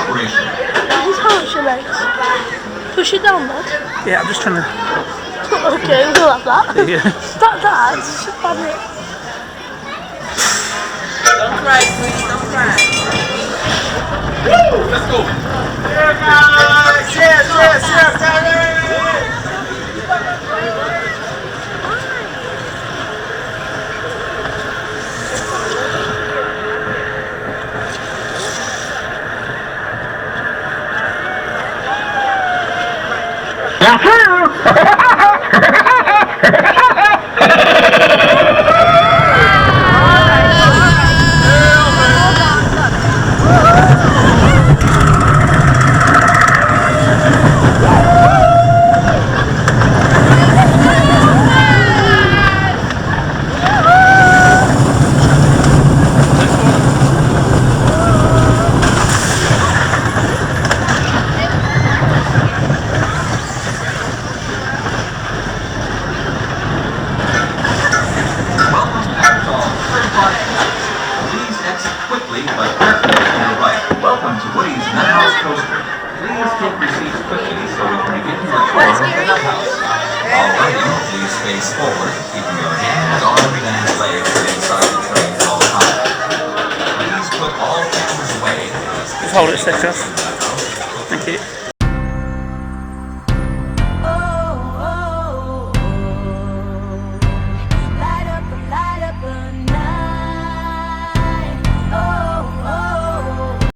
operation. How's your legs? Push it down, bud. Yeah, I'm just trying to... Okay, we'll have that. Yeah. That's funny. Don't cry, sweetie, don't cry. Woo! Let's go! Cheers, guys! Cheers, cheers, cheers, Terry! But carefully to your right. Welcome to Woody's Nuthouse Coaster. Please take your seats quickly so we can begin your tour of the Nuthouse. While riding, please face forward, keeping your hands, arms, and legs inside the train at all times. Please put all cameras away. Just hold it, Stitch. Thank you.